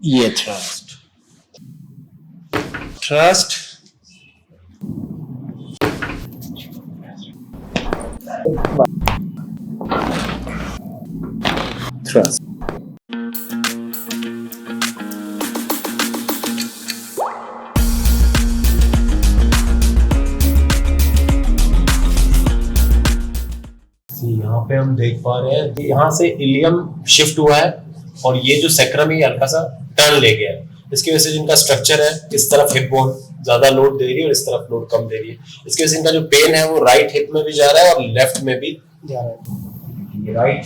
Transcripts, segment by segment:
ये thrust, thrust, thrust. यहाँ पे हम देख पा रहे हैं कि यहाँ से इलियम शिफ्ट हुआ है और ये जो सैक्रम है हल्का सा टर्न ले गया है। इसकी वजह से जिनका स्ट्रक्चर है, इस तरफ हिप बोन ज्यादा लोड दे रही है और इस तरफ लोड कम दे रही है। इसकी वजह से इनका जो पेन है वो राइट हिप में भी जा रहा है और लेफ्ट में भी जा रहा है। ये राइट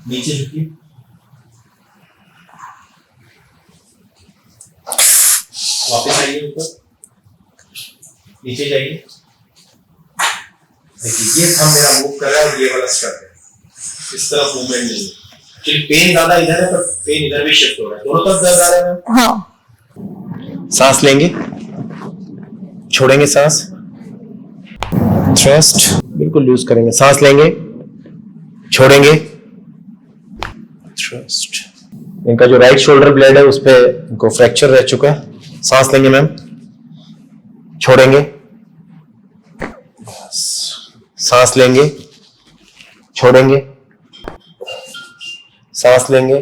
नीचे झुकी, वापस आइए ऊपर, नीचे जाइए। देखिए ये थंब मेरा मूव कर रहा है और ये वाला स्ट्रक है, इस तरफ मूवमेंट नहीं है। एक्चुअली पेन ज्यादा इधर है पर पेन इधर भी शिफ्ट हो रहा है। दोनों तरफ दर्द आ रहा है। हाँ। सांस लेंगे, छोड़ेंगे सांस, थ्रस्ट बिल्कुल लूज करेंगे। सांस लेंगे, छोड़ेंगे, थ्रस्ट। इनका जो राइट शोल्डर ब्लेड है उस पे इनको फ्रैक्चर रह चुका है। सांस लेंगे मैम, छोड़ेंगे, सांस लेंगे, छोड़ेंगे, सांस लेंगे,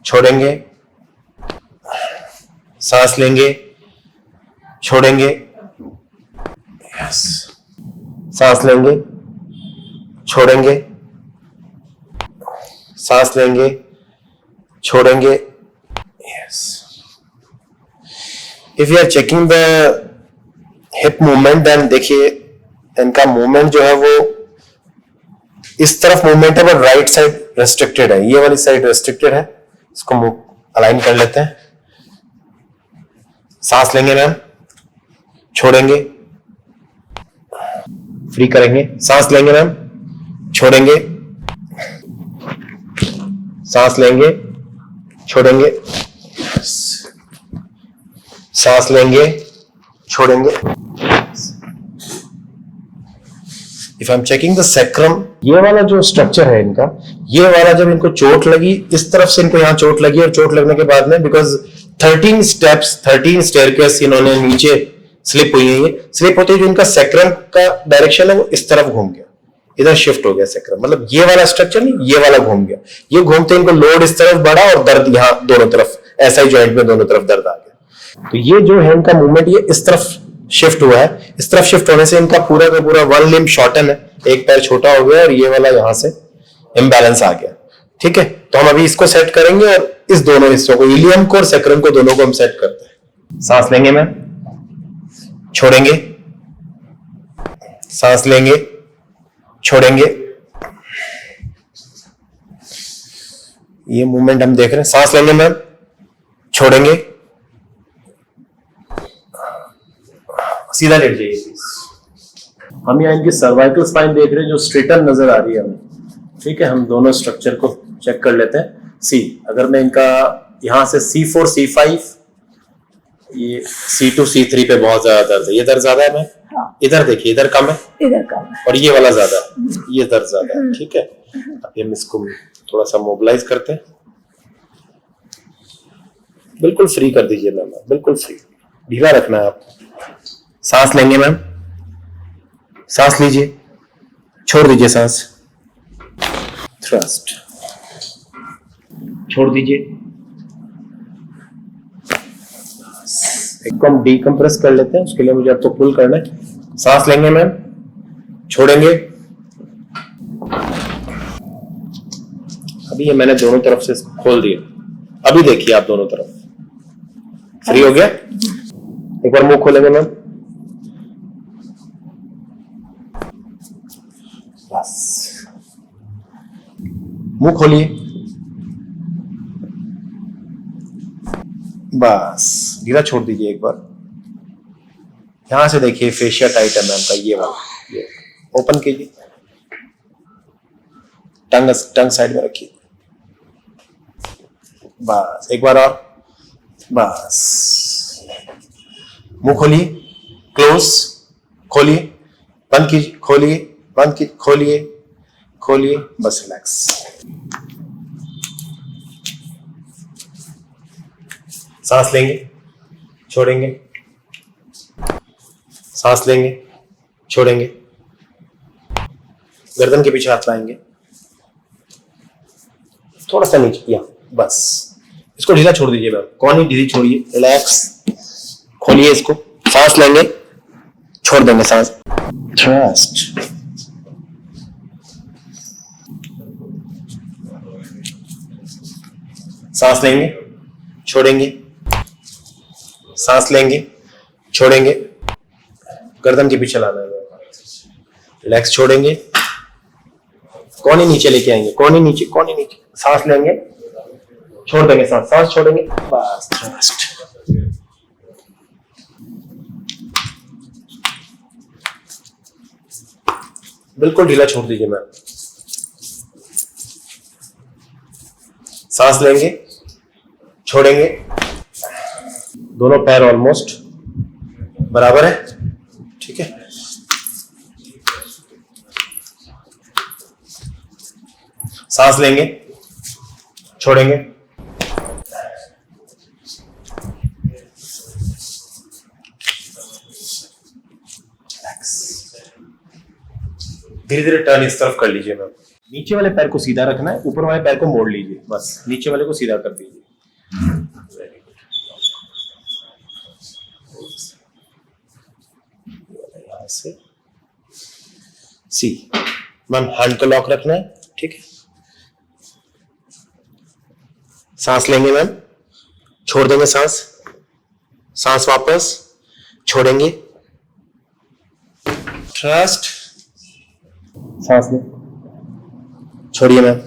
छोड़ेंगे, सांस लेंगे, छोड़ेंगे, यस, सांस लेंगे, छोड़ेंगे, सांस लेंगे, छोड़ेंगे, yes. If you are checking the hip movement then देखिए इनका मूवमेंट जो है वो इस तरफ मूवमेंट है पर राइट साइड रेस्ट्रिक्टेड है, ये वाली साइड रेस्ट्रिक्टेड है। इसको अलाइन कर लेते हैं। सांस लेंगे मैम, छोड़ेंगे, फ्री करेंगे। सांस लेंगे मैम, छोड़ेंगे, सांस लेंगे, छोड़ेंगे, सांस लेंगे, छोड़ेंगे। If I am checking the sacrum, ये वाला जो स्ट्रक्चर है इनका, ये वाला जब इनको चोट लगी इस तरफ से, इनको यहाँ चोट लगी और चोट लगने के बाद में बिकॉज 13 स्टेप्स 13 स्टेयरकेस इन्होंने नीचे स्लिप हुई है। ये स्लिप होते जो इनका सैक्रम का डायरेक्शन है वो इस तरफ घूम गया, इधर शिफ्ट हो गया सैक्रम। मतलब ये वाला स्ट्रक्चर नहीं, ये वाला घूम गया। ये घूमते इनको लोड इस तरफ बढ़ा और दर्द यहाँ दोनों तरफ, SI जॉइंट में दोनों तरफ दर्द आ गया। तो ये जो है इनका मूवमेंट ये इस तरफ शिफ्ट हुआ है। इस तरफ शिफ्ट होने से इनका पूरा का पूरा वन लिम्ब शॉर्टन है, एक पैर छोटा हो गया और ये वाला यहां से इम्बैलेंस आ गया। ठीक है, तो हम अभी इसको सेट करेंगे और इस दोनों हिस्सों को, इलियम को और सैक्रम को, दोनों को हम सेट करते हैं। सांस लेंगे मैम, छोड़ेंगे, सांस लेंगे, छोड़ेंगे। ये मूवमेंट हम देख रहे हैं। सांस लेंगे मैम, छोड़ेंगे, सीधा लेट जाइए प्लीज। हम यहाँ इनकी सर्वाइकल स्पाइन देख रहे हैं जो स्ट्रेटन नजर आ रही है हमें। ठीक है, हम दोनों स्ट्रक्चर को चेक कर लेते हैं। सी, अगर मैं इनका यहाँ से C4 C5, ये C2 C3 पे बहुत ज्यादा दर्द है। ये दर्द ज्यादा है मैम? हाँ। इधर देखिए, इधर कम है, इधर कम है, और ये वाला ज्यादा है, ये दर्द ज्यादा है। ठीक है, अभी हम इसको थोड़ा सा मोबिलाइज करते हैं। बिल्कुल फ्री कर दीजिए मैम, बिल्कुल फ्री, ढीला रखना है आपको। सांस लेंगे मैम, सांस लीजिए, छोड़ दीजिए सांस, थ्रस्ट, छोड़ दीजिए। इसको हम डीकंप्रेस कर लेते हैं, उसके लिए मुझे आपको पुल करना है। सांस लेंगे मैम, छोड़ेंगे। अभी ये मैंने दोनों तरफ से खोल दिया। अभी देखिए आप दोनों तरफ फ्री हो गया। एक बार मुंह खोलेंगे मैम, बस मुंह खोलिए, बस ढीला छोड़ दीजिए। एक बार यहां से देखिए फेशिया टाइट है मैम का, ये वाला, ये ओपन कीजिए, टंग साइड में रखिए, बस एक बार और, बस मुंह खोलिए, क्लोज, खोलिए, बंद कीजिए, खोलिए, बंद कीजिए, खोलिए, खोलिए, बस रिलैक्स। सांस लेंगे, छोड़ेंगे, सांस लेंगे, छोड़ेंगे, गर्दन के पीछे हाथ लाएंगे, थोड़ा सा नीचे किया, बस। इसको ढीला छोड़ दीजिए मैम, कौन ही ढीली छोड़िए, रिलैक्स, खोलिए इसको, सांस लेंगे, छोड़ देंगे सांस, ट्रस्ट। सांस लेंगे, छोड़ेंगे, सांस लेंगे, छोड़ेंगे, गर्दन के पीछे लाना है, रिलैक्स, छोड़ेंगे, कौन ही नीचे लेके आएंगे, कौन ही नीचे, कौन ही नीचे, सांस लेंगे, छोड़ देंगे सांस, सांस छोड़ेंगे, बस, ट्रस्ट। बिल्कुल ढीला छोड़ दीजिए मैम, सांस लेंगे, छोड़ेंगे, दोनों पैर ऑलमोस्ट बराबर है, ठीक है। सांस लेंगे, छोड़ेंगे, धीरे धीरे टर्न इस तरफ कर लीजिए मैम। नीचे वाले पैर को सीधा रखना है, ऊपर वाले पैर को मोड़ लीजिए, बस नीचे वाले को सीधा कर दीजिए। Very good. यहां से सी मैम, हैंड को लॉक रखना है, ठीक है। सांस लेंगे मैम, छोड़ देंगे सांस, सांस वापस, छोड़ेंगे, ट्रस्ट, सांस लें, छोड़िए ma'am,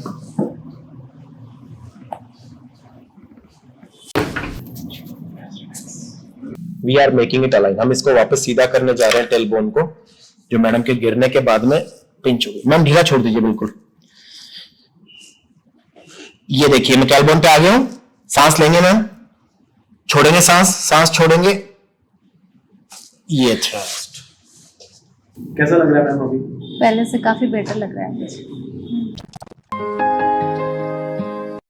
we are making it align. हम इसको वापस सीधा करने जा रहे हैं, टेल बोन को, जो मैडम के गिरने के बाद में पिंच हो गई। मैम ढीला छोड़ दीजिए बिल्कुल। ये देखिए मैं टेल बोन पे आ गया हूं। सांस लेंगे मैम, छोड़ेंगे सांस, सांस छोड़ेंगे, ये ट्रस्ट। कैसा लग रहा है मैम अभी? पहले से काफी बेटर लग रहा है मुझे।